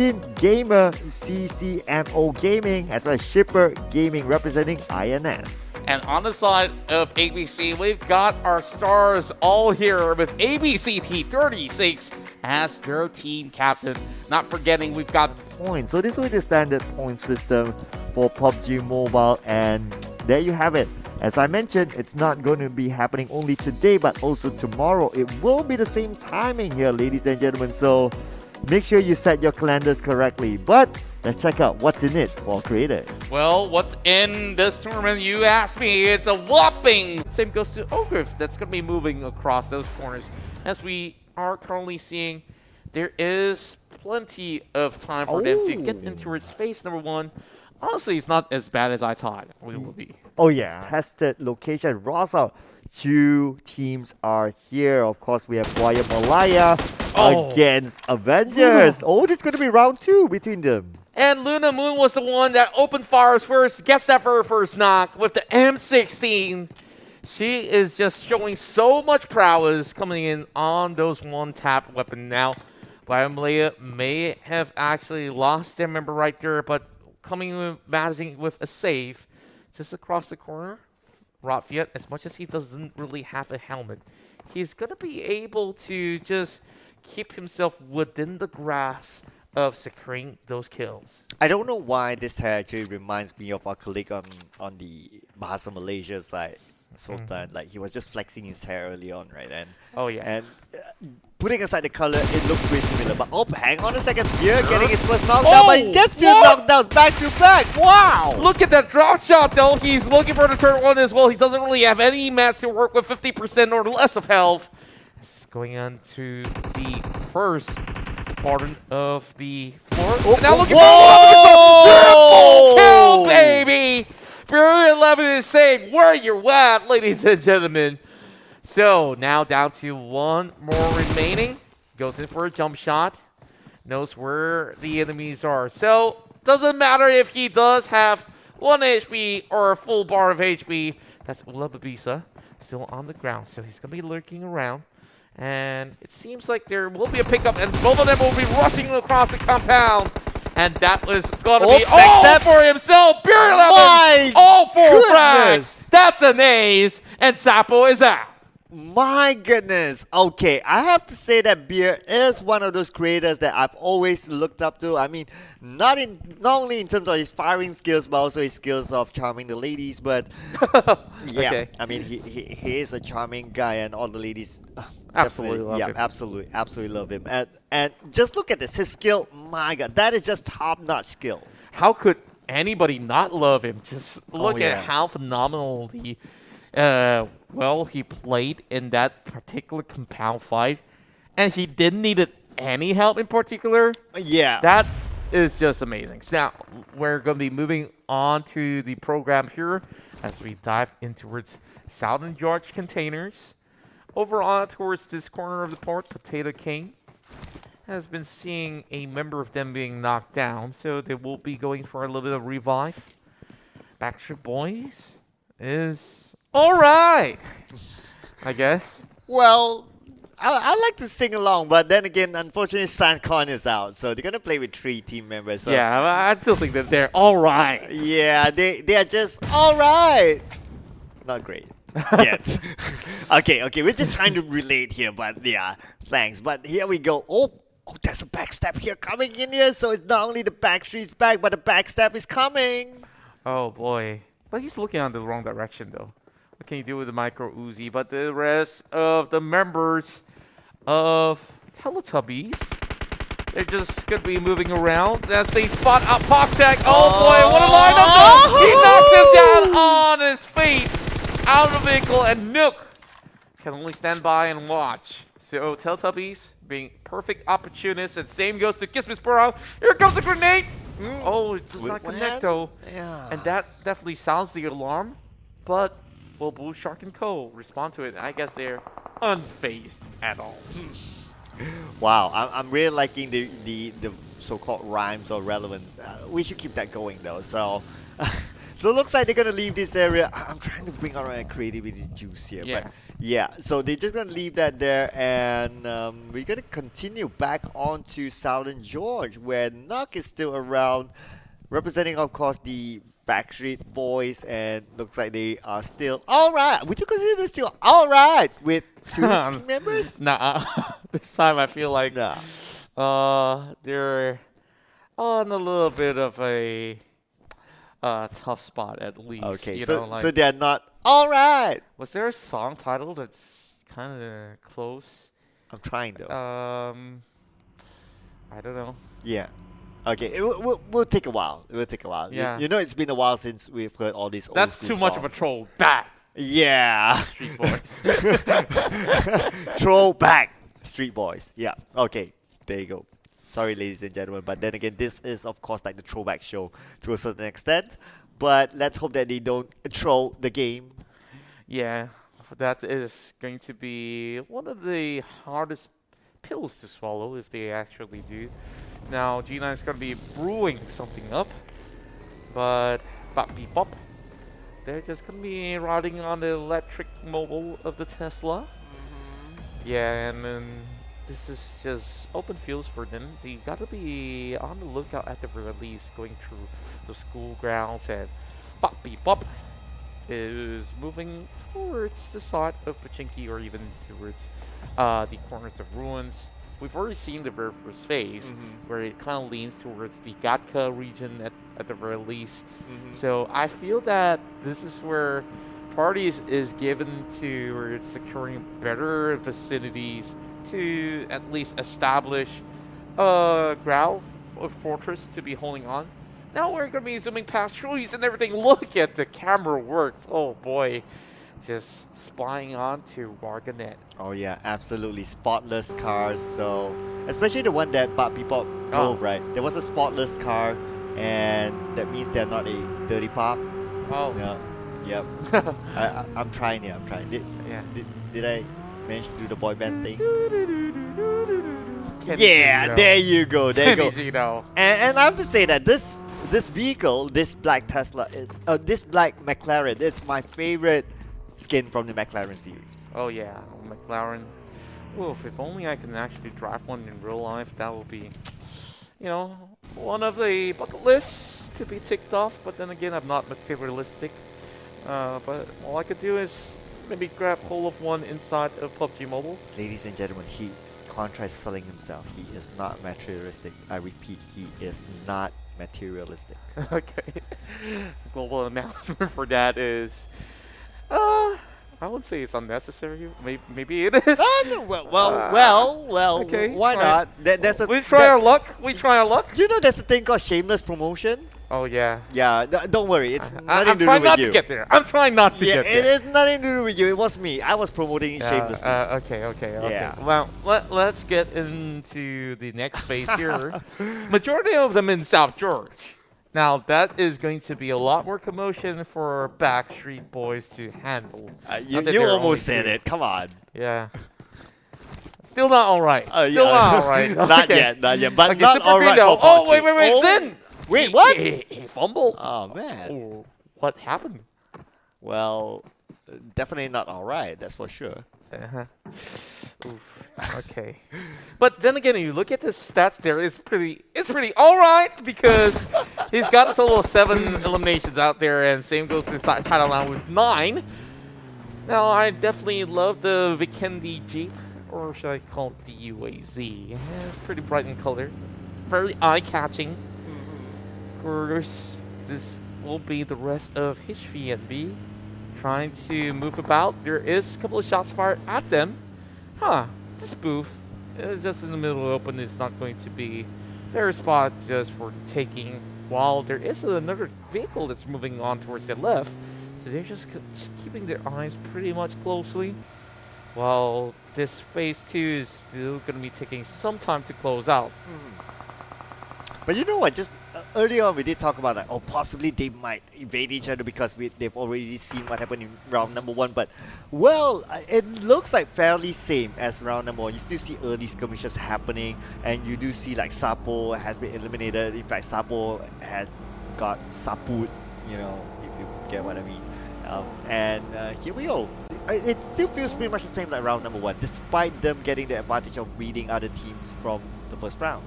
Gamer, CCMO Gaming, as well as Shipper Gaming representing INS. And on the side of ABC, we've got our stars all here with ABCT36 as their team captain. Not forgetting we've got points. So this will be the standard point system for PUBG Mobile, and there you have it. As I mentioned, it's not going to be happening only today, but also tomorrow. It will be the same timing here, ladies and gentlemen. So make sure you set your calendars correctly. But let's check out what's in it for creators. Well, what's in this tournament, you ask me? It's a whopping. Same goes to Ogre. That's going to be moving across those corners. As we are currently seeing, there is plenty of time for them to get into its phase number one. Honestly, it's not as bad as I thought it would be. Oh yeah, tested location. Rosa, two teams are here. Of course, we have Guayamalaya against Avengers. Oh, this is going to be round 2 between them. And Luna Moon was the one that opened fires first, gets that for her first knock with the M16. She is just showing so much prowess coming in on those one-tap weapon now. Guayamalaya may have actually lost their member right there, but coming in, managing with a save just across the corner. Rotfiat, as much as he doesn't really have a helmet, he's going to be able to just keep himself within the grasp of securing those kills. I don't know why this actually reminds me of our colleague on the Bahasa Malaysia side, Sultan. Like, he was just flexing his hair early on, right? And and putting aside the color, it looks very similar. But oh, hang on a second, here getting his first knockdown, but he gets 2 knockdowns back to back. Wow! Look at that drop shot, though. He's looking for the turn one as well. He doesn't really have any mats to work with 50% or less of health. This is going on to the first part of the floor. And now looking for triple kill, baby! Fury 11 is saying, where you at, ladies and gentlemen? So now down to 1 more remaining. Goes in for a jump shot. Knows where the enemies are. So doesn't matter if he does have 1 HP or a full bar of HP. That's Ulababisa still on the ground. So he's going to be lurking around. And it seems like there will be a pickup, and both of them will be rushing across the compound. And that was going to be all for himself. Pure 11, all 4 frags. That's an ace, and Sapo is out. My goodness. Okay, I have to say that Beer is one of those creators that I've always looked up to. I mean, not only in terms of his firing skills, but also his skills of charming the ladies. But yeah, I mean, he is a charming guy, and all the ladies absolutely love him. absolutely love him. And just look at this, his skill. My God, that is just top-notch skill. How could anybody not love him? Just look at how phenomenal he he played in that particular compound fight, and he didn't need any help in particular. Yeah. That is just amazing. So now, we're going to be moving on to the program here as we dive into towards Southern George containers. Over on towards this corner of the port, Potato King has been seeing a member of them being knocked down, so they will be going for a little bit of revive. Backstreet Boys is all right, I guess. Well, I like to sing along, but then again, unfortunately, Sankon is out, so they're gonna play with 3 team members. So yeah, I still think that they're all right. Yeah, they are just all right. Not great yet. Okay, we're just trying to relate here, but yeah, thanks. But here we go. Oh, there's a backstab here coming in here, so it's not only the backstreet's back, but the backstab is coming. Oh boy, but he's looking on the wrong direction though. What can you do with the micro Uzi? But the rest of the members of Teletubbies, they're just going to be moving around as they spot out Poxac. Oh boy, what a lineup though! He knocks him down on his feet, out of the vehicle, and Nook can only stand by and watch. So Teletubbies being perfect opportunists, and same goes to Gizmus Burrow. Here comes a grenade! Oh, it does not connect though. Yeah. And that definitely sounds the alarm, but will Blue Shark and Co. respond to it? I guess they're unfazed at all. Wow, I'm really liking the so-called rhymes or relevance. We should keep that going though. So So it looks like they're gonna leave this area. I'm trying to bring out my creativity juice here, but yeah. So they're just gonna leave that there, and we're gonna continue back on to Southern George, where Nuck is still around, representing, of course, the Backstreet Boys, and looks like they are still all right. Would you consider they're still all right with 2 team members? Nah, this time I feel like they're on a little bit of a tough spot at least. Okay, so they're not all right. Was there a song title that's kind of close? I'm trying though. I don't know. Yeah. Okay, we'll take a while. We'll take a while. Yeah. You know, it's been a while since we've heard all these old That's school too much of a songs. troll. Back. Yeah. Street Boys. Throwback. Street Boys. Yeah. Okay. There you go. Sorry, ladies and gentlemen, but then again, this is of course like the throwback show to a certain extent. But let's hope that they don't throw the game. Yeah, that is going to be one of the hardest pills to swallow if they actually do. Now, G9 is going to be brewing something up, but Bop Beep Bop, they're just going to be riding on the electric mobile of the Tesla. Yeah, and then this is just open fields for them. They got to be on the lookout at the release, going through the school grounds, and Bop Beep Bop is moving towards the side of Pachinki, or even towards the corners of ruins. We've already seen the very first phase, where it kind of leans towards the Gatka region at the very least. So I feel that this is where parties is given to securing better vicinities to at least establish a ground of fortress to be holding on. Now we're going to be zooming past trees and everything. Look at the camera work. Oh boy. Just spying on to Marganet. Oh yeah, absolutely. Spotless cars. So, especially the one that Bop Beep Bop drove, right? There was a spotless car, and that means they're not a dirty pop. Oh. Yeah. Yep. I'm trying here. I'm trying. Did I manage to do the boy band thing? Yeah, there you go. There you go. And I have to say that this vehicle, this black Tesla is this black McLaren, it's my favorite skin from the McLaren series. Oh yeah, McLaren. Oof, if only I can actually drive one in real life, that would be, you know, one of the bucket lists to be ticked off. But then again, I'm not materialistic. But all I could do is maybe grab hold of one inside of PUBG Mobile. Ladies and gentlemen, he contrasts selling himself. He is not materialistic. I repeat, he is not materialistic. Okay. Global announcement for that is, I would say it's unnecessary. Maybe it is. Well. Okay, why not? We try our luck. We try our luck. You know, there's a thing called shameless promotion. Oh yeah. Yeah. Don't worry. It's nothing to do with you. I'm trying not to get there. I'm trying not to get there. It is nothing to do with you. It was me. I was promoting it shamelessly. Okay. Yeah. Well, let's get into the next phase here. Majority of them in South George. Now, that is going to be a lot more commotion for Backstreet Boys to handle. You almost said it. Come on. Yeah. Still not all right. Still not all right. Not yet. But okay, not all right. Oh, wait. Zin! Wait, what? He fumbled. Oh, man. Oh, what happened? Well, definitely not all right. That's for sure. Oof. Okay. But then again, you look at the stats there, it's pretty all right, because he's got a total of 7 eliminations out there, and same goes to title line with 9. Now, I definitely love the Vikendi Jeep, or should I call it the UAZ? It's pretty bright in color, very eye-catching. Of course, this will be the rest of HVNB trying to move about. There is a couple of shots fired at them. This booth is just in the middle of open. It's not going to be their spot just for taking, while there is another vehicle that's moving on towards the left. So they're just keeping their eyes pretty much closely, while this phase 2 is still going to be taking some time to close out. But you know what, just earlier on we did talk about like, possibly they might invade each other because they've already seen what happened in round number 1. But, well, it looks like fairly same as round number 1. You still see early skirmishes happening, and you do see like Sapo has been eliminated. In fact, Sapo has got Saput you know, if you get what I mean. And here we go. It still feels pretty much the same like round number 1, despite them getting the advantage of reading other teams from the first round.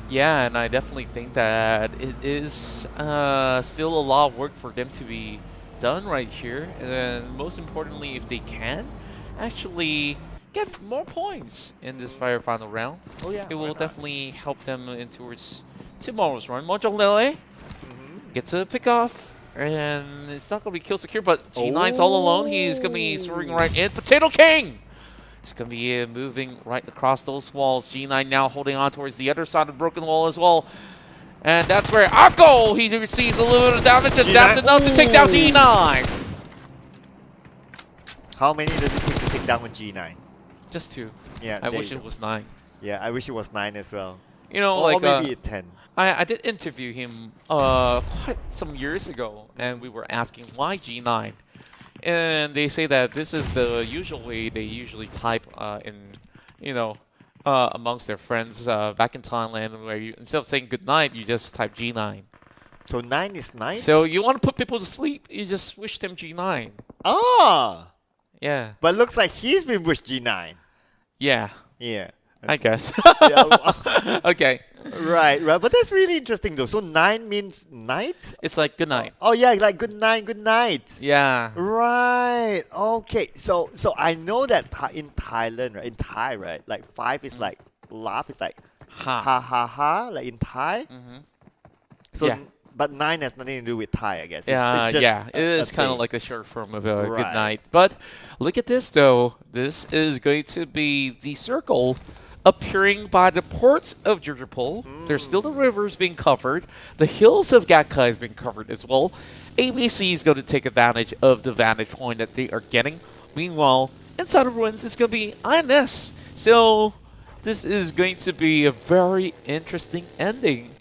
Yeah, and I definitely think that it is still a lot of work for them to be done right here. And most importantly, if they can actually get more points in this final round, it will definitely help them in towards tomorrow's run. CĐL gets a pick off, and it's not going to be kill secure, but G9's all alone. He's going to be soaring right in. Potato King! It's going to be moving right across those walls. G9 now holding on towards the other side of the broken wall as well. And that's where Akko, he receives a little bit of damage, and that's enough to take down G9. How many does it take to take down with G9? Just 2. Yeah, I wish it was 9. Yeah, I wish it was 9 as well. You know, or like maybe 10. I did interview him quite some years ago, and we were asking why G9. And they say that this is the usual way they usually type in, you know, amongst their friends back in Thailand, where you, instead of saying good night, you just type G9. So 9 is nice? So you want to put people to sleep, you just wish them G9. Ah! Yeah. But looks like he's been wished G9. Yeah. Yeah. I guess. Okay. Right. But that's really interesting though. So 9 means night? It's like good night. Oh yeah, like good night, good night. Yeah. Right. Okay. So I know that in Thailand, right? In Thai, right? Like 5 is like laugh is like ha ha ha, like in Thai. So yeah. But 9 has nothing to do with Thai, I guess. Yeah, it's just yeah. It is kind of like a short form of a good night. But look at this though. This is going to be the circle appearing by the ports of Jeongeul. There's still the rivers being covered. The hills of Gakkai has been covered as well. ABC is going to take advantage of the vantage point that they are getting. Meanwhile, inside of ruins is going to be INS. So this is going to be a very interesting ending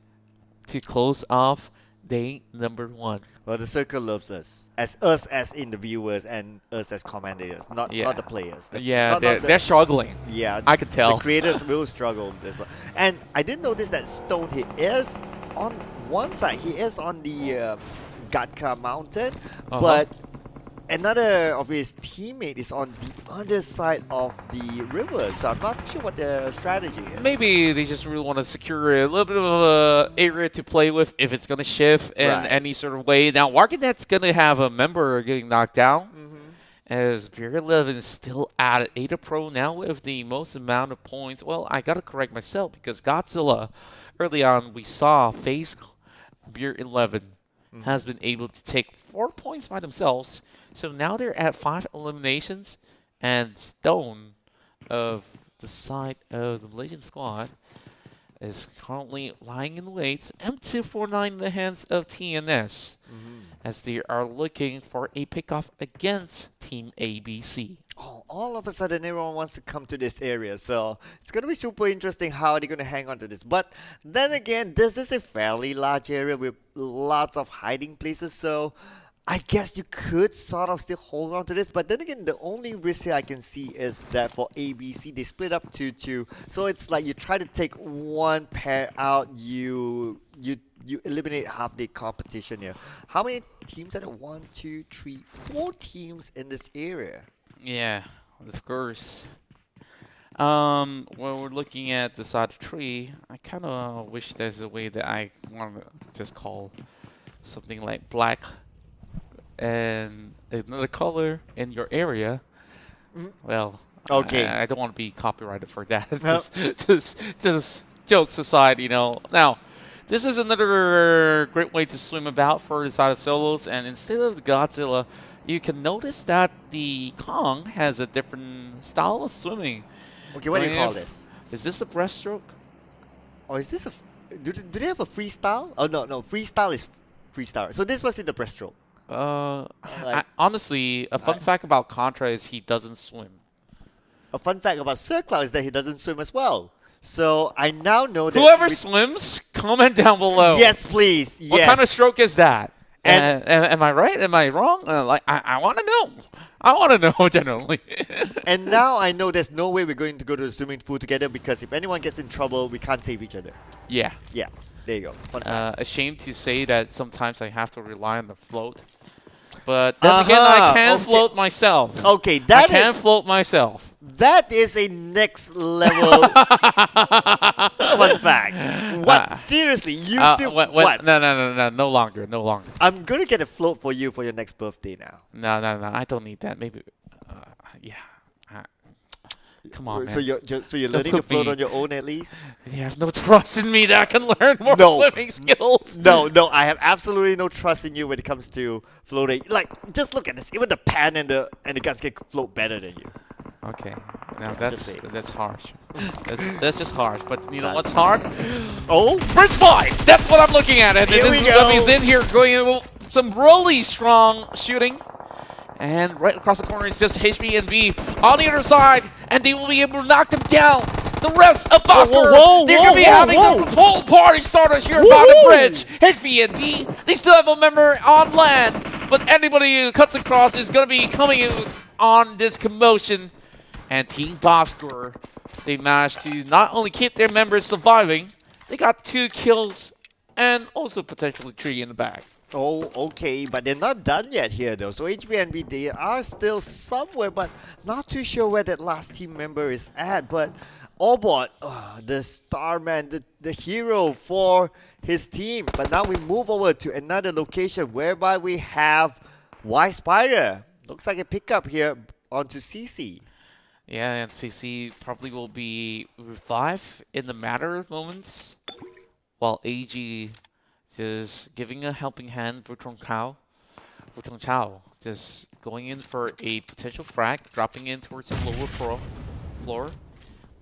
to close off day number 1. Well, the circle loves us as in the viewers and us as commentators, not the players. They're struggling. Yeah, I could tell. The creators will struggle as well. And I didn't notice that Stone, he is on one side. He is on the Gatka mountain, but another of his teammate is on the other side of the river. So I'm not sure what their strategy is. Maybe they just really want to secure a little bit of area to play with if it's going to shift in any sort of way. Now, Warganet's going to have a member getting knocked down. As Beer 11 is still at Ada Pro now with the most amount of points. Well, I got to correct myself because Godzilla, early on, we saw face Beer 11 has been able to take 4 points by themselves. So now they're at 5 eliminations, and Stone of the side of the Malaysian squad is currently lying in wait. M249 in the hands of TNS as they are looking for a pickoff against Team ABC. Oh, all of a sudden everyone wants to come to this area, so it's going to be super interesting how they're going to hang on to this. But then again, this is a fairly large area with lots of hiding places, so I guess you could sort of still hold on to this, but then again, the only risk here I can see is that for ABC, they split up 2-2. So it's like you try to take one pair out, you eliminate half the competition here. How many teams are there? 1, 2, 3, 4 teams in this area. Yeah, of course. When we're looking at the side tree, I kind of wish there's a way that I want to just call something like black and another color in your area. Well, okay. I don't want to be copyrighted for that. just jokes aside, you know. Now, this is another great way to swim about for the side of solos, and instead of the Godzilla, you can notice that the Kong has a different style of swimming. Okay, what do you call this? Is this the breaststroke? Oh, is this a... Do they have a freestyle? Oh, no, freestyle is freestyle. So this was in the breaststroke. Honestly, a fun fact about Contra is he doesn't swim. A fun fact about Sir Cloud is that he doesn't swim as well. So I now know that... Whoever swims, comment down below. Yes, please. Yes. What kind of stroke is that? And am I right? Am I wrong? I want to know. I want to know, generally. And now I know there's no way we're going to go to the swimming pool together because if anyone gets in trouble, we can't save each other. Yeah. Yeah. There you go. Fun fact. Ashamed to say that sometimes I have to rely on the float. But then again, I can float myself. Okay, I can float myself. That is a next level fun fact. What? Seriously, you still what? No longer. I'm gonna get a float for you for your next birthday now. No. I don't need that. Maybe. Yeah. Come on, man. So you're learning to float on your own at least? You have no trust in me that I can learn more swimming skills. No, I have absolutely no trust in you when it comes to floating. Like, just look at this. Even the pan and the guys can float better than you. Okay, now that's harsh. That's just harsh. But you know what's hard? Oh, bridge 5. That's what I'm looking at. And here this is Gummies in here going some really strong shooting. And right across the corner is just HP and V on the other side, and they will be able to knock them down. The rest of Bosco, they're going to be having the whole party starters here about the bridge. HP and V, they still have a member on land, but anybody who cuts across is going to be coming in on this commotion. And Team Bosco, they managed to not only keep their members surviving, they got 2 kills and also potentially 3 in the bag. Oh, okay, but they're not done yet here though. So HBNB, they are still somewhere, but not too sure where that last team member is at. But Obot, the star man, the hero for his team. But now we move over to another location whereby we have Y Spider. Looks like a pickup here onto CC. Yeah, and CC probably will be revived in the matter of moments, while AG just giving a helping hand for Wutong Chao just going in for a potential frag, dropping in towards the lower floor.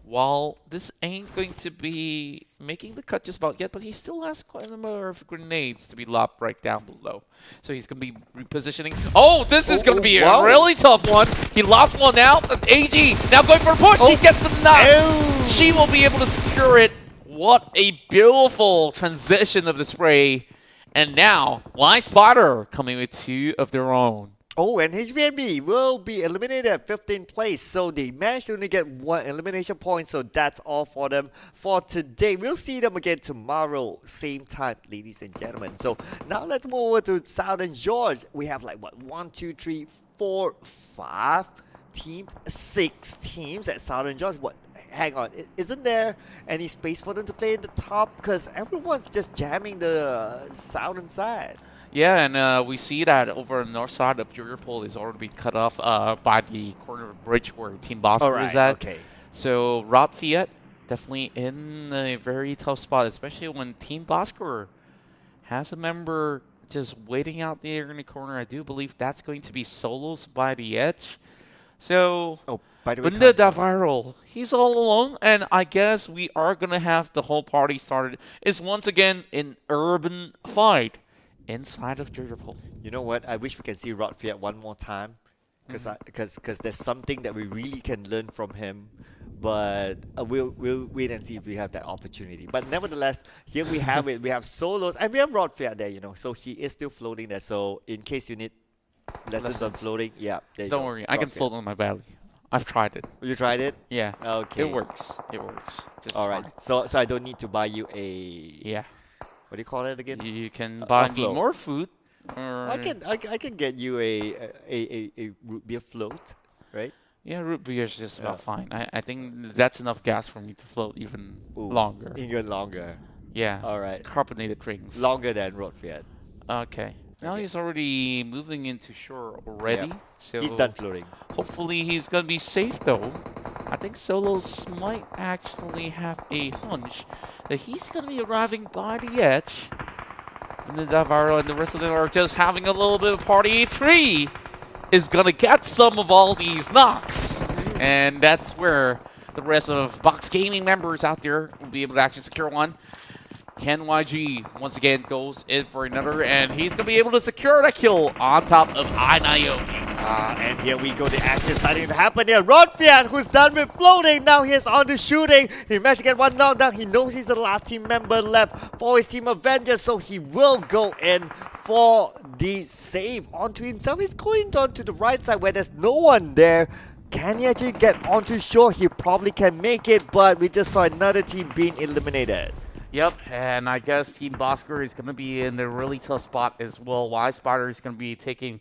While this ain't going to be making the cut just about yet, but he still has quite a number of grenades to be lobbed right down below. So he's going to be repositioning. Oh, this is going to be a really tough one. He lost one out. AG now going for a push. He gets the knock. She will be able to secure it. What a beautiful transition of the spray. And now, Y Spotter coming with 2 of their own. Oh, and HBNB will be eliminated at 15th place. So they managed to only get 1 elimination point. So that's all for them for today. We'll see them again tomorrow, same time, ladies and gentlemen. So now let's move over to Southern George. We have like, what, 1, 2, 3, 4, 5 teams, 6 teams at Southern George. What? Hang on, isn't there any space for them to play in the top? Because everyone's just jamming the southern side. Yeah, and we see that over the north side of Juripol is already been cut off by the corner of the bridge where Team Bosco is at. Okay. So Rob Fiat definitely in a very tough spot, especially when Team Bosco has a member just waiting out there in the corner. I do believe that's going to be Solos by the edge. So, by the way, Viral, he's all alone, and I guess we are going to have the whole party started. It's once again an urban fight inside of Juripol. You know what? I wish we can see Rod Fiat one more time, because there's something that we really can learn from him. But we'll wait and see if we have that opportunity. But nevertheless, here we have it. We have Solos, and we have Rod Fiat there, you know. So he is still floating there. So in case you need lessons on floating, yeah. Don't worry, I can float on my belly. I've tried it. You tried it? Yeah. Okay. It works. It works. All right. So I don't need to buy you a. What do you call it again? You can buy me more food. Or I can get you a root beer float, right? Yeah, root beer is just about fine. I think that's enough gas for me to float even longer. Even longer. Yeah. All right. Carbonated drinks. Longer than Rod Fiat. Okay. Now he's already moving into shore already. Yep. So he's done floating. Hopefully he's going to be safe though. I think Solos might actually have a hunch that he's going to be arriving by the edge. And then Davaro and the rest of them are just having a little bit of party. 3 is going to get some of all these knocks. And that's where the rest of Box Gaming members out there will be able to actually secure one. Ken YG once again goes in for another, and he's going to be able to secure that kill on top of Naoki. And here we go, the action starting to happen here. Rod Fiat, who's done with floating, now he's on to shooting. He managed to get 1 knockdown. He knows he's the last team member left for his team Avengers, so he will go in for the save onto himself. He's going on to the right side where there's no one there. Can he actually get onto shore? He probably can make it, but we just saw another team being eliminated. Yep, and I guess Team Bosker is going to be in a really tough spot as well. Y Spider is going to be taking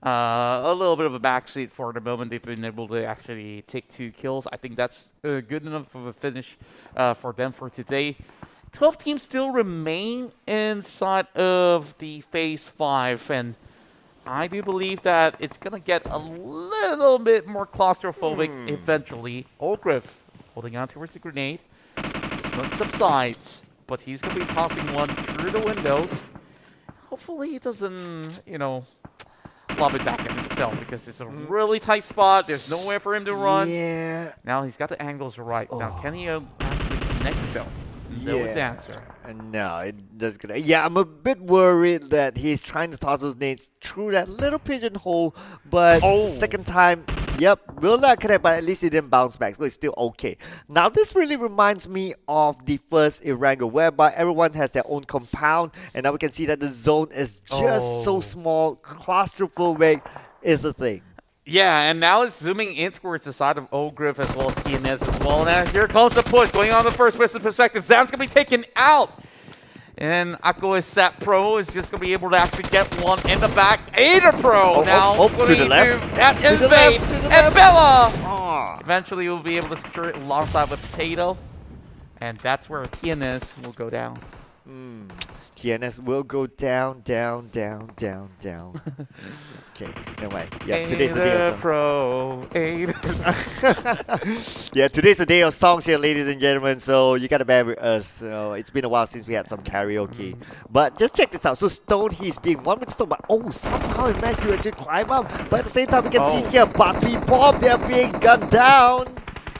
a little bit of a backseat for the moment. They've been able to actually take 2 kills. I think that's good enough of a finish for them for today. 12 teams still remain inside of the Phase 5, and I do believe that it's going to get a little bit more claustrophobic eventually. Ogriff holding on towards the grenade. Smoke subsides, but he's going to be tossing one through the windows. Hopefully he doesn't, you know, lob it back at himself because it's a really tight spot. There's nowhere for him to run. Yeah. Now he's got the angles right. Now, can he actually connect though? That was the answer. No, it doesn't connect. Yeah, I'm a bit worried that he's trying to toss those nades through that little pigeonhole, but second time, yep, will not connect, but at least it didn't bounce back, so it's still okay. Now, this really reminds me of the first erangel, whereby everyone has their own compound, and now we can see that the zone is just so small, claustrophobic is the thing. Yeah, and now it's zooming in towards the side of Ogriff as well as TNS as well. And here comes the push, going on the first person perspective. Zan's going to be taken out. And Akko is Sat Pro is just going to be able to actually get one in the back. Ada Pro now to the left. That invade. And Bella eventually will be able to secure it alongside with Potato. And that's where TNS will go down. TNS will go down. Okay, no way. Yeah, today's the day of songs. Yeah, today's the day of songs here, ladies and gentlemen. So you gotta bear with us. So it's been a while since we had some karaoke. But just check this out. So Stone, he's being one with Stone, but somehow he managed to actually climb up. But at the same time, we can see here, Bucky Bob, they're being gunned down.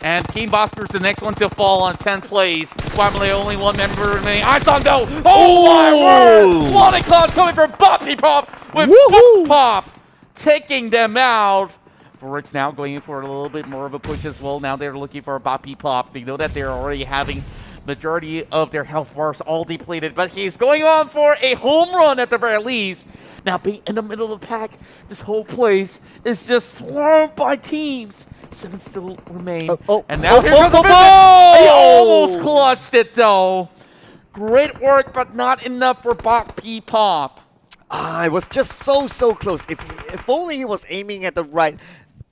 And Team Bosker's the next one to fall on 10th place. Finally, only one member remaining. Isondo! Oh my word! One claws coming from Boppy Pop with Boop Pop taking them out. Forward's now going in for a little bit more of a push as well. Now they're looking for a Boppy Pop. They know that they're already having majority of their health bars all depleted, but he's going on for a home run at the very least. Now being in the middle of the pack, this whole place is just swarmed by teams. 7 still remain. And now here comes the visit. He almost clutched it though. Great work, but not enough for Boppy Pop. It was just so close. If only he was aiming at the right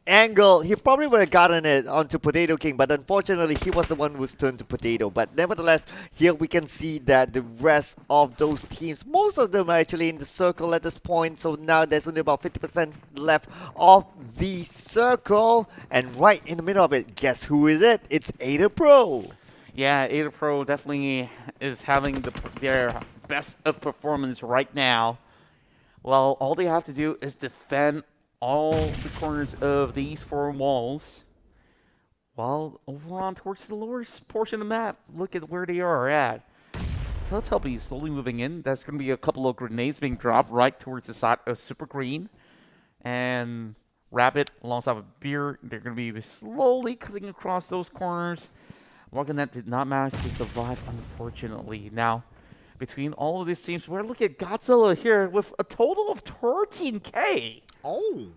angle, he probably would have gotten it onto Potato King, but unfortunately he was the one who's turned to Potato. But nevertheless, here we can see that the rest of those teams, most of them are actually in the circle at this point, so now there's only about 50% left of the circle, and right in the middle of it, guess who is it? It's Ada Pro. Yeah, Ada Pro definitely is having their best of performance right now. Well, all they have to do is defend all the corners of these 4 walls. While over on towards the lower portion of the map, look at where they are at. Teletubbies slowly moving in. That's going to be a couple of grenades being dropped right towards the side of Super Green. And Rabbit alongside with Beer, they're going to be slowly cutting across those corners. Morganet did not manage to survive, unfortunately. Now, between all of these teams, we're looking at Godzilla here with a total of 13K. Oh,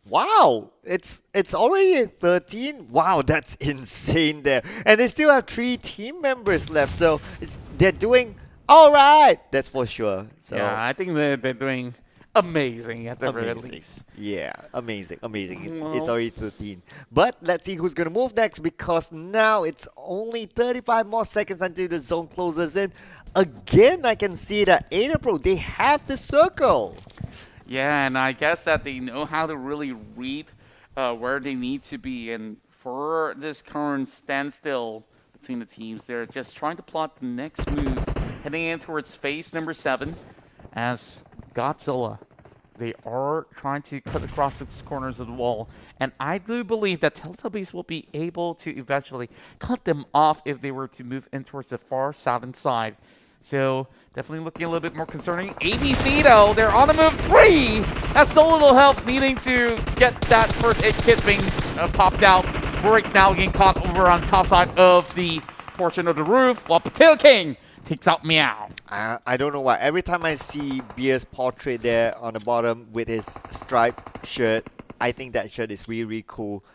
wow! It's already at 13. Wow, that's insane there. And they still have 3 team members left, so they're doing all right. That's for sure. So yeah, I think they're doing amazing at the very least. Yeah, amazing. It's already 13. But let's see who's gonna move next, because now it's only 35 more seconds until the zone closes in. Again, I can see that Ada Pro, they have the circle. Yeah, and I guess that they know how to really read where they need to be. And for this current standstill between the teams, they're just trying to plot the next move, heading in towards phase number 7 as Godzilla. They are trying to cut across the corners of the wall. And I do believe that Teletubbies will be able to eventually cut them off if they were to move in towards the far southern side. So definitely looking a little bit more concerning. ABC though, they're on the move 3! That's so little help, needing to get that first aid kit being popped out. Bricks now getting caught over on top side of the portion of the roof, while Potato King takes out Meow. I don't know why. Every time I see Beer's portrait there on the bottom with his striped shirt, I think that shirt is really, really cool.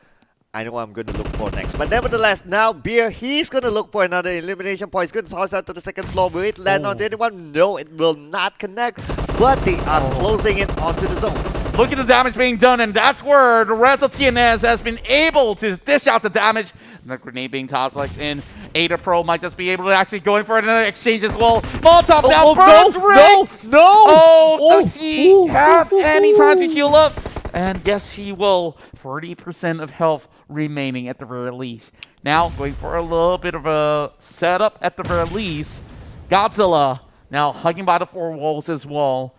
I know what I'm going to look for next. But nevertheless, now Beer, he's going to look for another elimination point. He's going to toss out to the second floor. Will it land onto anyone? No, it will not connect. But they are closing it onto the zone. Look at the damage being done, and that's where the rest of TNS has been able to dish out the damage. The grenade being tossed like in. Ada Pro might just be able to actually going for another exchange as well. Molotov now burns Riggs! No! Does he have any time to heal up? And yes, he will. 40% of health remaining at the very least. Now going for a little bit of a setup at the very least. Godzilla now hugging by the four walls as well.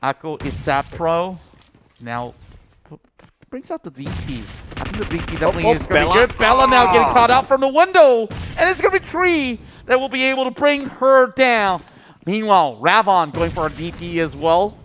Akko is Sap Pro. Now brings out the DP. I think the DP definitely is going to be good. Bella now getting caught out from the window. And it's going to be Tree that will be able to bring her down. Meanwhile, Ravon going for a DP as well.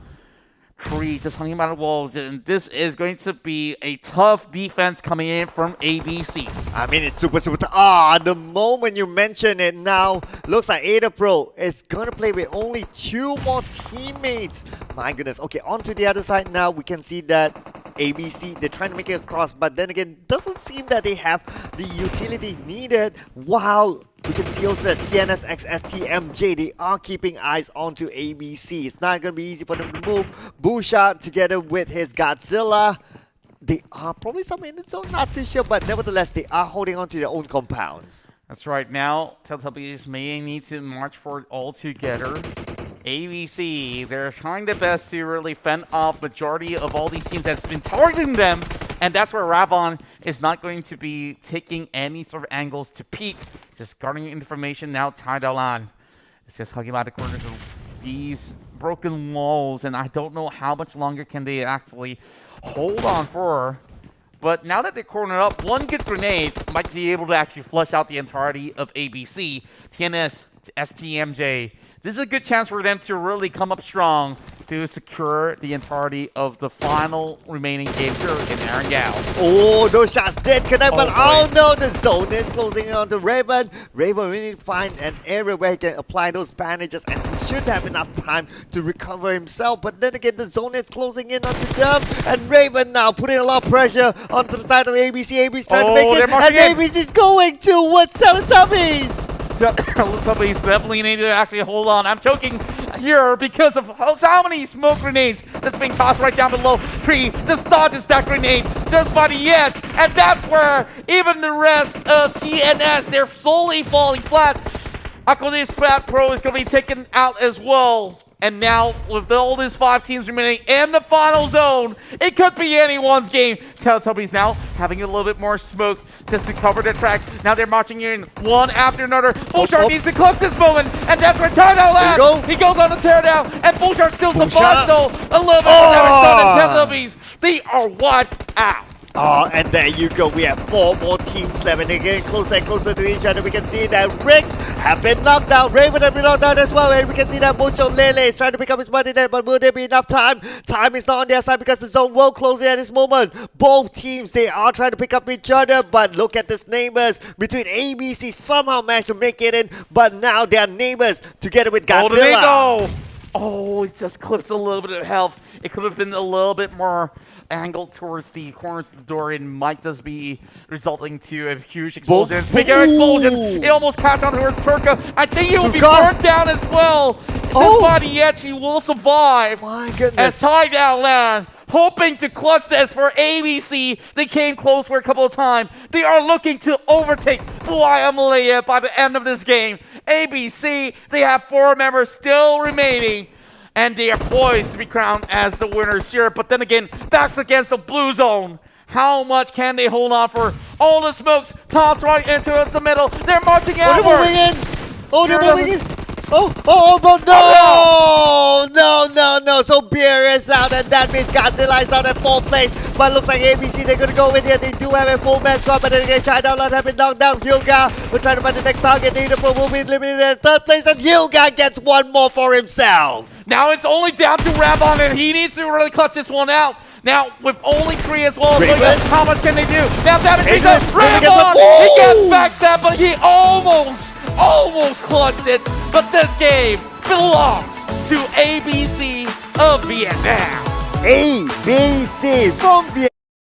Tree just hanging by the walls, and this is going to be a tough defense coming in from ABC. I mean, it's super tough. The moment you mention it now, looks like Ada Pro is going to play with only 2 more teammates. My goodness. Okay, on to the other side now, we can see that ABC, they're trying to make it across, but then again, doesn't seem that they have the utilities needed. While we can see also that TNS x STMJ, they are keeping eyes onto ABC. It's not going to be easy for them to move. Busha together with his Godzilla. They are probably somewhere in the zone, not too sure, but nevertheless, they are holding on to their own compounds. That's right. Now, Teletubbies may need to march forward all together. ABC, they're trying their best to really fend off majority of all these teams that's been targeting them, and that's where Ravon is not going to be taking any sort of angles to peek, just guarding information. Now Tidal it's just hugging by the corners of these broken walls, and I don't know how much longer can they actually hold on for. But now that they're cornered up, one good grenade might be able to actually flush out the entirety of ABC. TNS to STMJ. This is a good chance for them to really come up strong to secure the entirety of the final remaining game here in Erangel. Oh, those shots did connect, but oh no, the zone is closing in on the Raven. Raven really need to find an area where he can apply those bandages, and he should have enough time to recover himself. But then again, the zone is closing in onto them, and Raven now putting a lot of pressure onto the side of ABC. ABC trying to make it, and ABC's going towards Teletubbies. Teletubbies definitely need to actually hold on. I'm choking here because of how many smoke grenades that's being tossed right down below. Tree just dodges that grenade just by the edge, and that's where even the rest of TNS, they're slowly falling flat. Akko's Spat Pro is going to be taken out as well. And now, with all these 5 teams remaining in the final zone, it could be anyone's game. Teletubbies now having a little bit more smoke just to cover their tracks. Now they're marching in one after another. Bullshark needs to clutch this moment, and that's where Tidal lands. He goes on the teardown, and Bullshark still survives, so a little bit more damage done, and Teletubbies, they are wiped out. Oh, and there you go. We have 4 more teams left, and they're getting closer and closer to each other. We can see that Riggs have been knocked down. Raven have been knocked down as well. And we can see that Mucho Lele is trying to pick up his money there, but will there be enough time? Time is not on their side because the zone will close in at this moment. Both teams, they are trying to pick up each other, but look at this neighbors between ABC somehow managed to make it in, but now they are neighbors together with Godzilla. Oh, it just clips a little bit of health. It could have been a little bit more angled towards the corners of the door, and might just be resulting to a huge explosion. Speaking of explosion, it almost caught on towards Turka. I think he will be burnt down as well. Just by the edge, he will survive. My goodness. As Tidal land, hoping to clutch this for ABC. They came close for a couple of times. They are looking to overtake Malaya by the end of this game. ABC, they have 4 members still remaining, and they are poised to be crowned as the winners here. But then again, backs against the blue zone. How much can they hold on for? All the smokes tossed right into the middle. They're marching outward. They're moving in. They're moving in. But no. So Beer is out, and that means Godzilla is out at 4th place. But looks like ABC, they're going to go in here. They do have a full man squad, but then again, China have been knocked down. Hyuga will try to find the next target. The Pro will be eliminated at 3rd place, and Hyuga gets 1 more for himself. Now it's only down to Ravon, and he needs to really clutch this one out. Now, with only 3 as well, how much can they do? Now that is Ravon, he gets back that, but he almost clutched it. But this game belongs to ABC of Vietnam. ABC from Vietnam.